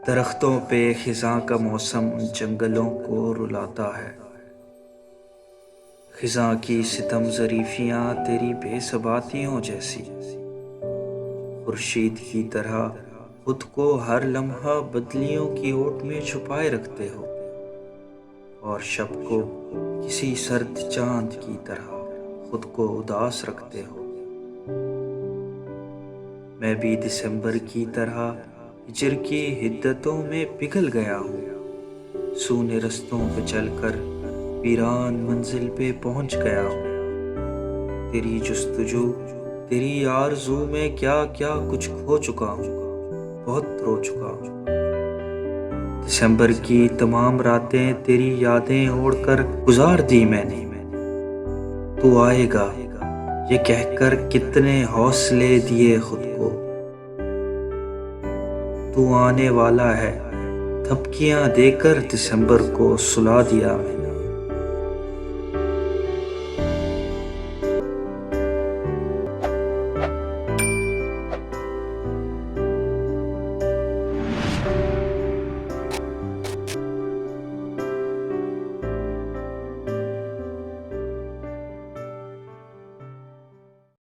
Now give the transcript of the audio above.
दरख्तों पे खिज़ां का मौसम जंगलों को रुलाता है। खिज़ां की सितम ज़रीफ़ियाँ तेरी बेसबातियों जैसी, खुर्शीद की तरह खुद को हर लम्हा बदलियों की ओट में छुपाए रखते हो, और शब को किसी सर्द चांद की तरह खुद को उदास रखते हो। मैं भी दिसंबर की तरह हिजर की हिद्दतों में पिघल गया हूँ। सूने रस्तों पे चलकर वीरान मंजिल पे पहुँच गया हूँ। तेरी जुस्तजू, तेरी आरज़ू में क्या क्या कुछ खो चुका हूँ, बहुत रो चुका हूँ। दिसंबर की तमाम रातें तेरी यादें ओढ़कर गुजार दी मैंने। तू आएगा ये कहकर कितने हौसले दिए खुद को। तू आने वाला है धमकियां देकर दिसंबर को सुला दिया मैंने।